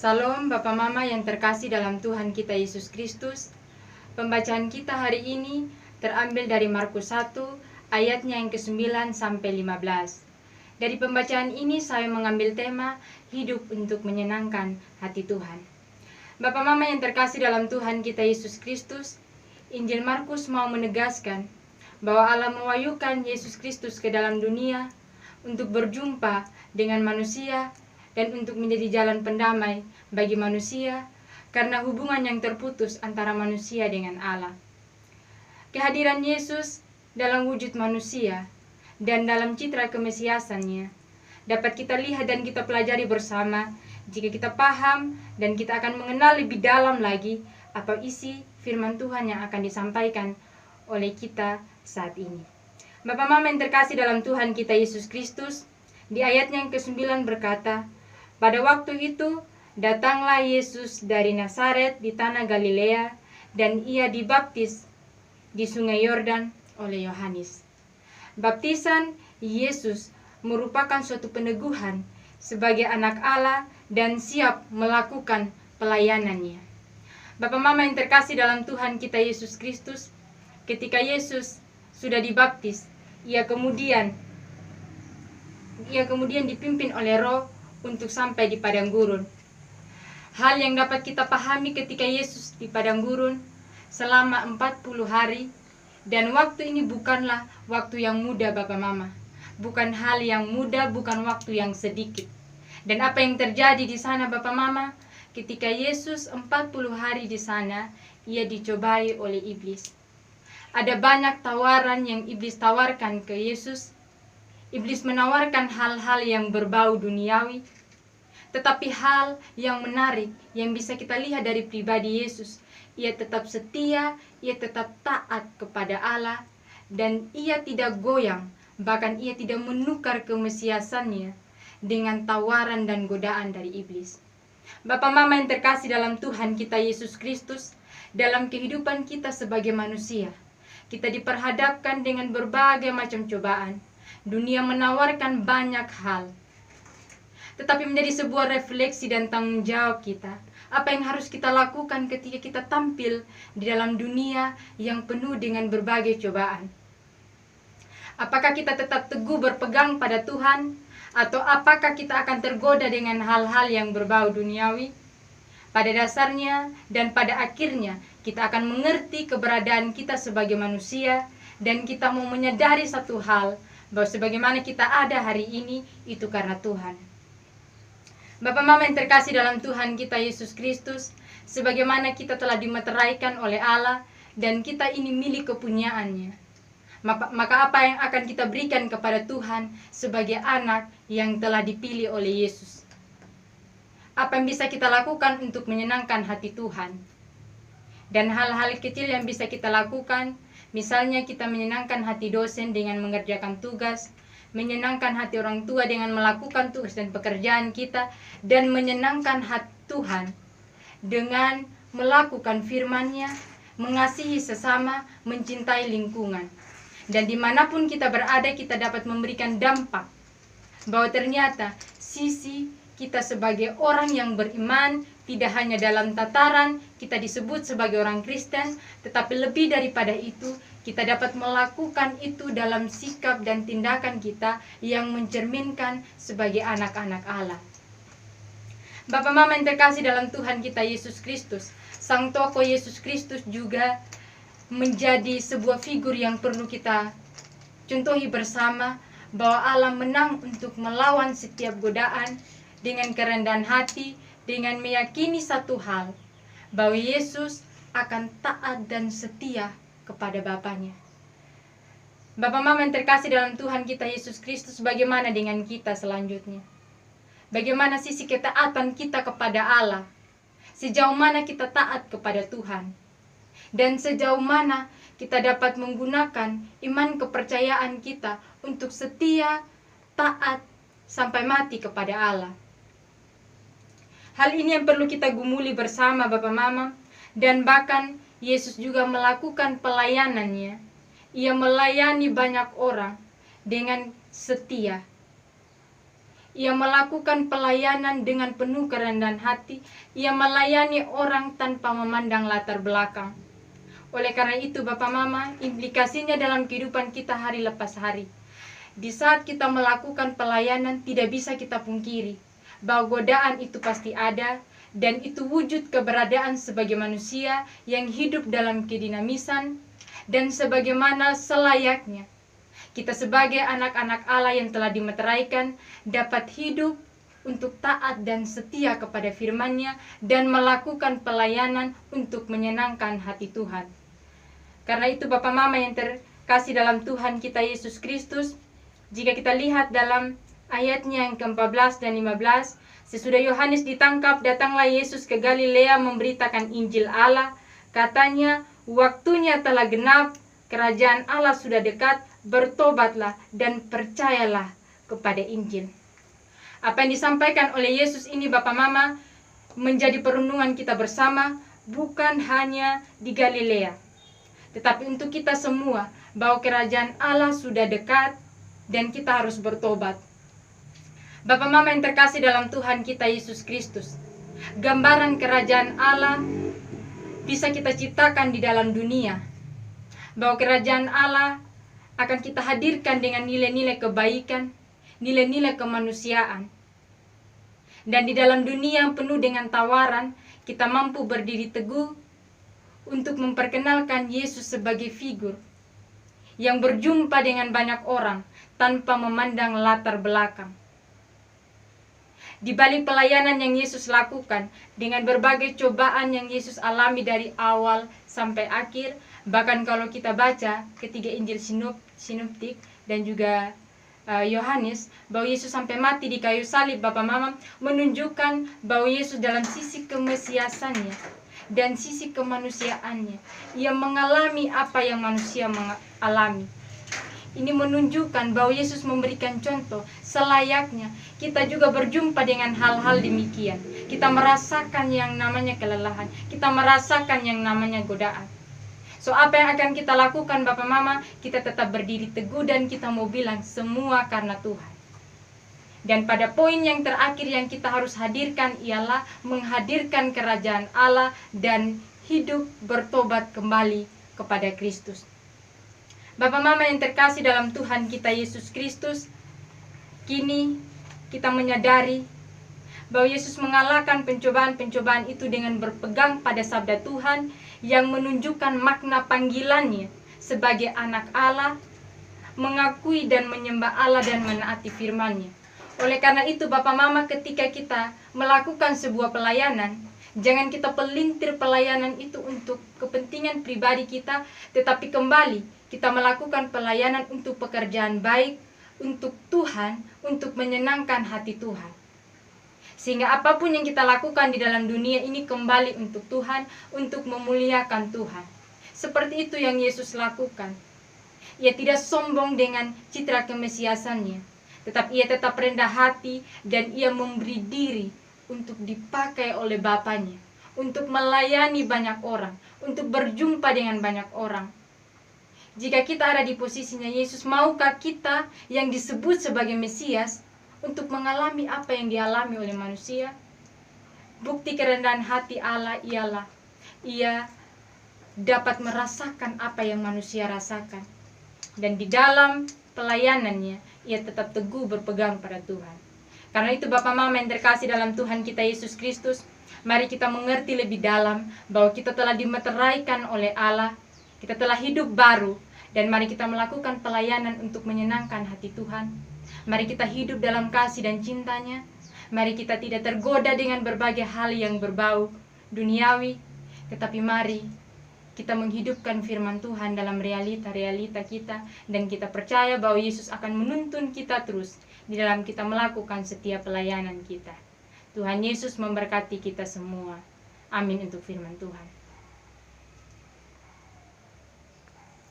Salam Bapak Mama yang terkasih dalam Tuhan kita Yesus Kristus. Pembacaan kita hari ini terambil dari Markus 1 ayatnya yang ke-9 sampai 15. Dari pembacaan ini saya mengambil tema hidup untuk menyenangkan hati Tuhan. Bapak Mama yang terkasih dalam Tuhan kita Yesus Kristus, Injil Markus mau menegaskan bahwa Allah mewahyukan Yesus Kristus ke dalam dunia untuk berjumpa dengan manusia dan untuk menjadi jalan pendamai bagi manusia karena hubungan yang terputus antara manusia dengan Allah. Kehadiran Yesus dalam wujud manusia dan dalam citra kemesiasannya dapat kita lihat dan kita pelajari bersama jika kita paham dan kita akan mengenal lebih dalam lagi apa isi firman Tuhan yang akan disampaikan oleh kita saat ini. Bapak Mama yang terkasih dalam Tuhan kita Yesus Kristus, di ayatnya yang ke-9 berkata, pada waktu itu datanglah Yesus dari Nazaret di tanah Galilea dan ia dibaptis di sungai Yordan oleh Yohanes. Baptisan Yesus merupakan suatu peneguhan sebagai anak Allah dan siap melakukan pelayanannya. Bapak Mama yang terkasih dalam Tuhan kita Yesus Kristus, ketika Yesus sudah dibaptis, ia kemudian dipimpin oleh Roh untuk sampai di padang gurun. Hal yang dapat kita pahami ketika Yesus di padang gurun selama 40 hari, dan waktu ini bukanlah waktu yang mudah Bapak Mama. Bukan hal yang mudah, bukan waktu yang sedikit. Dan apa yang terjadi di sana Bapak Mama? Ketika Yesus 40 hari di sana, ia dicobai oleh iblis. Ada banyak tawaran yang iblis tawarkan ke Yesus. Iblis menawarkan hal-hal yang berbau duniawi, tetapi hal yang menarik yang bisa kita lihat dari pribadi Yesus, ia tetap setia, ia tetap taat kepada Allah, dan ia tidak goyang, bahkan ia tidak menukar kemesiasannya dengan tawaran dan godaan dari iblis. Bapak Mama yang terkasih dalam Tuhan kita Yesus Kristus, dalam kehidupan kita sebagai manusia, kita diperhadapkan dengan berbagai macam cobaan. Dunia menawarkan banyak hal, tetapi menjadi sebuah refleksi dan tanggung jawab kita. Apa yang harus kita lakukan ketika kita tampil di dalam dunia yang penuh dengan berbagai cobaan? Apakah kita tetap teguh berpegang pada Tuhan, atau apakah kita akan tergoda dengan hal-hal yang berbau duniawi? Pada dasarnya dan pada akhirnya kita akan mengerti keberadaan kita sebagai manusia, dan kita mau menyadari satu hal, bahwa sebagaimana kita ada hari ini itu karena Tuhan. Bapak Mama yang terkasih dalam Tuhan kita Yesus Kristus, sebagaimana kita telah dimeteraikan oleh Allah dan kita ini milik kepunyaannya, maka apa yang akan kita berikan kepada Tuhan sebagai anak yang telah dipilih oleh Yesus? Apa yang bisa kita lakukan untuk menyenangkan hati Tuhan? Dan hal-hal kecil yang bisa kita lakukan, misalnya kita menyenangkan hati dosen dengan mengerjakan tugas, menyenangkan hati orang tua dengan melakukan tugas dan pekerjaan kita, dan menyenangkan hati Tuhan dengan melakukan firman-Nya, mengasihi sesama, mencintai lingkungan. Dan dimanapun kita berada, kita dapat memberikan dampak bahwa ternyata sisi kita sebagai orang yang beriman tidak hanya dalam tataran kita disebut sebagai orang Kristen, tetapi lebih daripada itu, kita dapat melakukan itu dalam sikap dan tindakan kita yang mencerminkan sebagai anak-anak Allah. Bapak Mama yang terkasih dalam Tuhan kita Yesus Kristus, Sang Tokoh Yesus Kristus juga menjadi sebuah figur yang perlu kita contohi bersama, bahwa Allah menang untuk melawan setiap godaan dengan kerendahan hati, dengan meyakini satu hal, bahwa Yesus akan taat dan setia kepada Bapaknya. Bapak Mama yang terkasih dalam Tuhan kita Yesus Kristus, bagaimana dengan kita selanjutnya? Bagaimana sisi ketaatan kita kepada Allah? Sejauh mana kita taat kepada Tuhan? Dan sejauh mana kita dapat menggunakan iman kepercayaan kita untuk setia, taat, sampai mati kepada Allah? Hal ini yang perlu kita gumuli bersama Bapak Mama. Dan bahkan Yesus juga melakukan pelayanannya. Ia melayani banyak orang dengan setia. Ia melakukan pelayanan dengan penuh kerendahan hati. Ia melayani orang tanpa memandang latar belakang. Oleh karena itu Bapak Mama, implikasinya dalam kehidupan kita hari lepas hari. Di saat kita melakukan pelayanan, tidak bisa kita pungkiri bahwa godaan itu pasti ada, dan itu wujud keberadaan sebagai manusia yang hidup dalam kedinamisan, dan sebagaimana selayaknya kita sebagai anak-anak Allah yang telah dimeteraikan dapat hidup untuk taat dan setia kepada firman-Nya dan melakukan pelayanan untuk menyenangkan hati Tuhan. Karena itu Bapak Mama yang terkasih dalam Tuhan kita Yesus Kristus, jika kita lihat dalam ayatnya yang ke-14 dan 15, sesudah Yohanes ditangkap, datanglah Yesus ke Galilea memberitakan Injil Allah. Katanya, waktunya telah genap, kerajaan Allah sudah dekat, bertobatlah dan percayalah kepada Injil. Apa yang disampaikan oleh Yesus ini Bapak Mama menjadi perenungan kita bersama, bukan hanya di Galilea, tetapi untuk kita semua, bahwa kerajaan Allah sudah dekat dan kita harus bertobat. Bapak Mama yang terkasih dalam Tuhan kita Yesus Kristus, gambaran kerajaan Allah bisa kita ciptakan di dalam dunia, bahwa kerajaan Allah akan kita hadirkan dengan nilai-nilai kebaikan, nilai-nilai kemanusiaan. Dan di dalam dunia yang penuh dengan tawaran, kita mampu berdiri teguh untuk memperkenalkan Yesus sebagai figur yang berjumpa dengan banyak orang tanpa memandang latar belakang. Di balik pelayanan yang Yesus lakukan, dengan berbagai cobaan yang Yesus alami dari awal sampai akhir, bahkan kalau kita baca ketiga Injil sinoptik dan juga Yohanes, bahwa Yesus sampai mati di kayu salib, Bapak Mama, menunjukkan bahwa Yesus dalam sisi kemesiasannya dan sisi kemanusiaannya, ia mengalami apa yang manusia mengalami. Ini menunjukkan bahwa Yesus memberikan contoh selayaknya kita juga berjumpa dengan hal-hal demikian. Kita merasakan yang namanya kelelahan, kita merasakan yang namanya godaan. So apa yang akan kita lakukan Bapak Mama? Kita tetap berdiri teguh dan kita mau bilang semua karena Tuhan. Dan pada poin yang terakhir yang kita harus hadirkan ialah menghadirkan kerajaan Allah dan hidup bertobat kembali kepada Kristus. Bapak Mama yang terkasih dalam Tuhan kita Yesus Kristus, kini kita menyadari bahwa Yesus mengalahkan pencobaan-pencobaan itu dengan berpegang pada sabda Tuhan yang menunjukkan makna panggilannya sebagai anak Allah, mengakui dan menyembah Allah dan menaati firman-Nya. Oleh karena itu Bapak Mama, ketika kita melakukan sebuah pelayanan, jangan kita pelintir pelayanan itu untuk kepentingan pribadi kita, tetapi kembali kita melakukan pelayanan untuk pekerjaan baik, untuk Tuhan, untuk menyenangkan hati Tuhan. Sehingga apapun yang kita lakukan di dalam dunia ini kembali untuk Tuhan, untuk memuliakan Tuhan. Seperti itu yang Yesus lakukan. Ia tidak sombong dengan citra kemesiasannya, tetapi ia tetap rendah hati dan ia memberi diri untuk dipakai oleh Bapanya, untuk melayani banyak orang, untuk berjumpa dengan banyak orang. Jika kita ada di posisinya Yesus, maukah kita yang disebut sebagai Mesias untuk mengalami apa yang dialami oleh manusia? Bukti kerendahan hati Allah ialah ia dapat merasakan apa yang manusia rasakan. Dan di dalam pelayanannya, ia tetap teguh berpegang pada Tuhan. Karena itu Bapak Mama yang terkasih dalam Tuhan kita Yesus Kristus, mari kita mengerti lebih dalam bahwa kita telah dimeteraikan oleh Allah, kita telah hidup baru, dan mari kita melakukan pelayanan untuk menyenangkan hati Tuhan. Mari kita hidup dalam kasih dan cintanya. Mari kita tidak tergoda dengan berbagai hal yang berbau duniawi, tetapi mari kita menghidupkan firman Tuhan dalam realita-realita kita, dan kita percaya bahwa Yesus akan menuntun kita terus di dalam kita melakukan setiap pelayanan kita. Tuhan Yesus memberkati kita semua. Amin untuk firman Tuhan.